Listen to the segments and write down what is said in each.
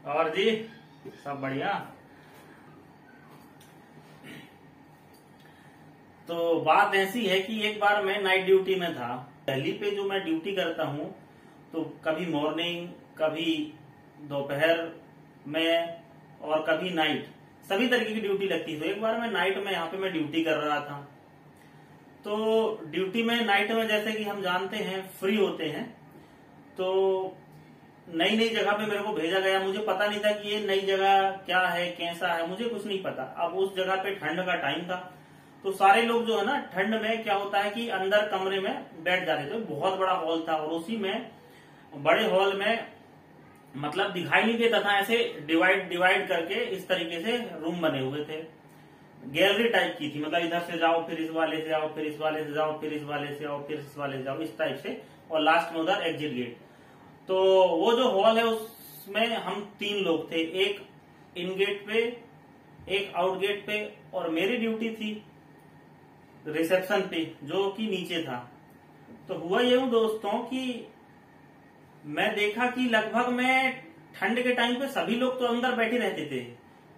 और जी सब बढ़िया। तो बात ऐसी है कि एक बार मैं नाइट ड्यूटी में था। दिल्ली पे जो मैं ड्यूटी करता हूँ तो कभी मॉर्निंग, कभी दोपहर में और कभी नाइट, सभी तरीके की ड्यूटी लगती है। तो एक बार मैं नाइट में यहाँ पे मैं ड्यूटी कर रहा था। तो ड्यूटी में नाइट में जैसे कि हम जानते हैं फ्री होते हैं, तो नई नई जगह पे मेरे को भेजा गया। मुझे पता नहीं था कि ये नई जगह क्या है, कैसा है, मुझे कुछ नहीं पता। अब उस जगह पे ठंड का टाइम था, तो सारे लोग जो है ना, ठंड में क्या होता है कि अंदर कमरे में बैठ जाते थे। बहुत बड़ा हॉल था और उसी में बड़े हॉल में मतलब दिखाई नहीं देता था, ऐसे डिवाइड डिवाइड करके इस तरीके से रूम बने हुए थे। गैलरी टाइप की थी, मतलब इधर से जाओ फिर इस वाले से आओ, फिर इस वाले से जाओ, फिर इस वाले से आओ, फिर इस वाले से जाओ, इस टाइप से। और लास्ट में उधर एग्जिट गेट। तो वो जो हॉल है उसमें हम 3 लोग थे, एक इन गेट पे, एक आउट गेट पे, और मेरी ड्यूटी थी रिसेप्शन पे जो कि नीचे था। तो हुआ यूं दोस्तों कि मैं देखा कि लगभग मैं ठंड के टाइम पे सभी लोग तो अंदर बैठे रहते थे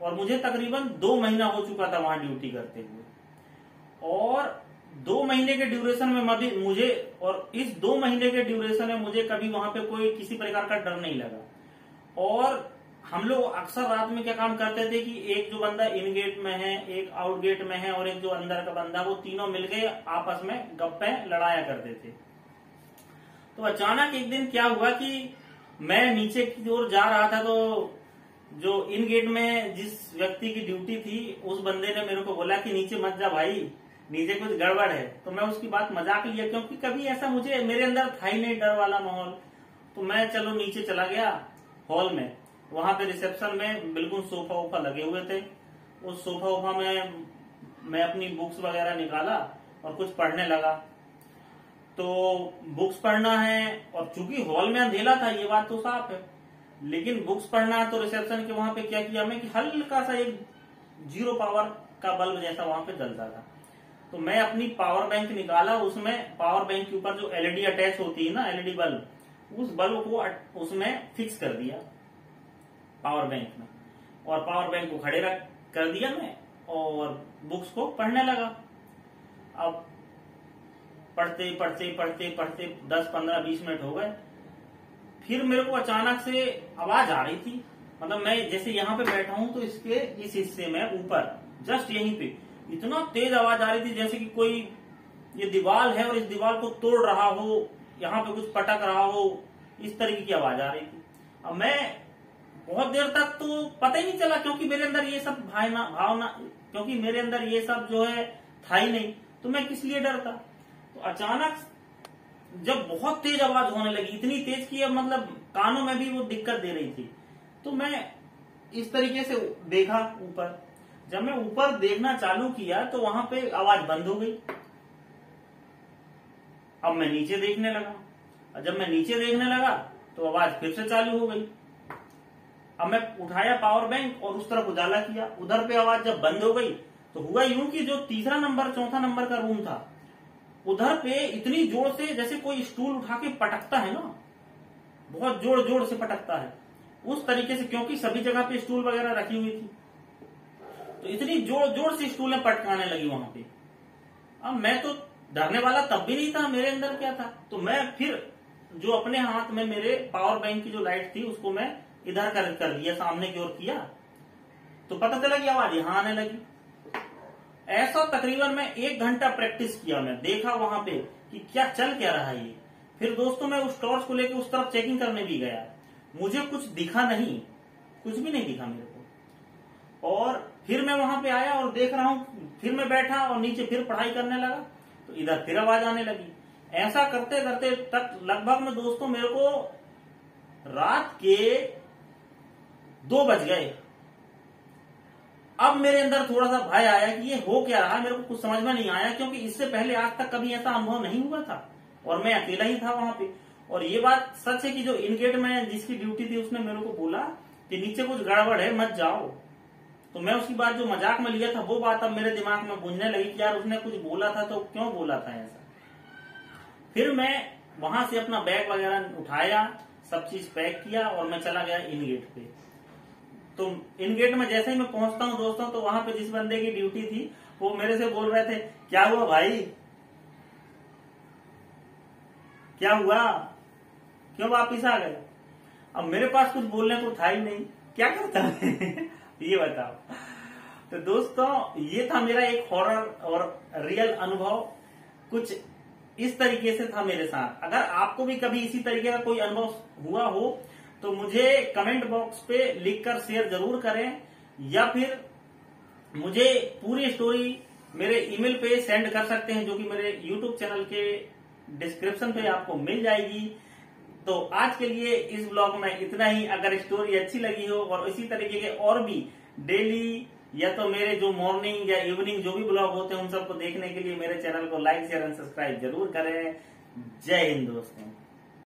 और मुझे तकरीबन 2 महीना हो चुका था वहां ड्यूटी करते हुए। और 2 महीने के ड्यूरेशन में मुझे और इस 2 महीने के ड्यूरेशन में मुझे कभी वहां पे कोई किसी प्रकार का डर नहीं लगा। और हम लोग अक्सर रात में क्या काम करते थे कि एक जो बंदा इन गेट में है, एक आउट गेट में है और एक जो अंदर का बंदा, वो तीनों मिलके आपस में गप्पे लड़ाया करते थे। तो अचानक एक दिन क्या हुआ कि मैं नीचे की ओर जा रहा था, तो जो इन गेट में जिस व्यक्ति की ड्यूटी थी उस बंदे ने मेरे को बोला कि नीचे मत जा भाई, नीचे कुछ गड़बड़ है। तो मैं उसकी बात मजाक लिया, क्योंकि कभी ऐसा मेरे अंदर था ही नहीं डर वाला माहौल। तो मैं चलो नीचे चला गया हॉल में। वहां पे रिसेप्शन में बिल्कुल सोफा वोफा लगे हुए थे। उस सोफा वोफा में मैं अपनी बुक्स वगैरह निकाला और कुछ पढ़ने लगा। तो बुक्स पढ़ना है, और चूंकि हॉल में अंधेरा था ये बात तो साफ है, लेकिन बुक्स पढ़ना है तो रिसेप्शन के वहां पे क्या किया मैं कि हल्का सा एक 0 पावर का बल्ब जैसा वहां पे जलता था। तो मैं अपनी पावर बैंक निकाला, उसमें पावर बैंक के ऊपर जो एलईडी अटैच होती है ना, एलईडी बल्ब, उस बल्ब को उसमें फिक्स कर दिया पावर बैंक में, और पावर बैंक को खड़े कर दिया मैं और बुक्स को पढ़ने लगा। अब पढ़ते पढ़ते पढ़ते पढ़ते 10, 15, 20 मिनट हो गए। फिर मेरे को अचानक से आवाज आ रही थी, मतलब मैं जैसे यहाँ पे बैठा हूं तो इसके इस हिस्से में ऊपर जस्ट यहीं पे इतना तेज आवाज आ रही थी जैसे कि कोई ये दीवार है और इस दीवार को तोड़ रहा हो, यहाँ पे कुछ पटक रहा हो, इस तरीके की आवाज आ रही थी। अब मैं बहुत देर तक तो पता ही नहीं चला, क्योंकि मेरे अंदर ये सब भावना क्योंकि मेरे अंदर ये सब जो है था ही नहीं, तो मैं किस लिए डरता। तो अचानक जब बहुत तेज आवाज होने लगी, इतनी तेज कि अब मतलब कानों में भी वो दिक्कत दे रही थी, तो मैं इस तरीके से देखा ऊपर। जब मैं ऊपर देखना चालू किया तो वहां पे आवाज बंद हो गई। अब मैं नीचे देखने लगा, और जब मैं नीचे देखने लगा तो आवाज फिर से चालू हो गई। अब मैं उठाया पावर बैंक और उस तरफ उजाला किया, उधर पे आवाज जब बंद हो गई तो हुआ यूं कि जो तीसरा नंबर, चौथा नंबर का रूम था, उधर पे इतनी जोर से जैसे कोई स्टूल उठा के पटकता है ना, बहुत जोर जोर से पटकता है, उस तरीके से, क्योंकि सभी जगह पे स्टूल वगैरह रखी हुई थी, तो इतनी जोर जोर से स्टूलें पटकाने लगी वहां पे। अब मैं तो डरने वाला तब भी नहीं था, मेरे अंदर क्या था। तो मैं फिर जो अपने हाथ में मेरे पावर बैंक की जो लाइट थी उसको मैं इधर कर दिया, सामने की ओर किया, तो पता चला कि आवाज यहां आने लगी। ऐसा तकरीबन मैं 1 घंटा प्रैक्टिस किया, मैं देखा वहां पे कि क्या चल क्या रहा है ये। फिर दोस्तों मैं उस टॉर्च को लेकर उस तरफ चेकिंग करने भी गया, मुझे कुछ दिखा नहीं, कुछ भी नहीं दिखा मेरे को। और फिर मैं वहां पे आया और देख रहा हूं, फिर मैं बैठा और नीचे फिर पढ़ाई करने लगा, तो इधर फिर आवाज आने लगी। ऐसा करते करते तक लगभग में दोस्तों मेरे को रात के 2 बज गए। अब मेरे अंदर थोड़ा सा भय आया कि ये हो क्या रहा, मेरे को कुछ समझ में नहीं आया, क्योंकि इससे पहले आज तक कभी ऐसा अनुभव नहीं हुआ था और मैं अकेला ही था वहां पे। और ये बात सच है कि जो इन गेट में जिसकी ड्यूटी थी उसने मेरे को बोला कि नीचे कुछ गड़बड़ है, मत जाओ। तो मैं उसकी बात जो मजाक में लिया था वो बात अब मेरे दिमाग में गूंजने लगी कि यार उसने कुछ बोला था तो क्यों बोला था ऐसा। फिर मैं वहां से अपना बैग वगैरह उठाया, सब चीज पैक किया और मैं चला गया इन गेट पे। तो इन गेट में जैसे ही मैं पहुंचता हूँ दोस्तों, तो वहां पे जिस बंदे की ड्यूटी थी वो मेरे से बोल रहे थे, क्या हुआ भाई, क्या हुआ, क्यों वापिस आ गए। अब मेरे पास कुछ बोलने को था ही नहीं, क्या करता है ये बताओ। तो दोस्तों ये था मेरा एक हॉरर और रियल अनुभव, कुछ इस तरीके से था मेरे साथ। अगर आपको भी कभी इसी तरीके का कोई अनुभव हुआ हो तो मुझे कमेंट बॉक्स पे लिखकर शेयर जरूर करें, या फिर मुझे पूरी स्टोरी मेरे ईमेल पे सेंड कर सकते हैं, जो कि मेरे यूट्यूब चैनल के डिस्क्रिप्शन पे आपको मिल जाएगी। तो आज के लिए इस ब्लॉग में इतना ही। अगर स्टोरी अच्छी लगी हो और इसी तरीके के और भी डेली या तो मेरे जो मॉर्निंग या इवनिंग जो भी ब्लॉग होते हैं उन सबको देखने के लिए मेरे चैनल को लाइक शेयर एंड सब्सक्राइब जरूर करें। जय हिंद दोस्तों।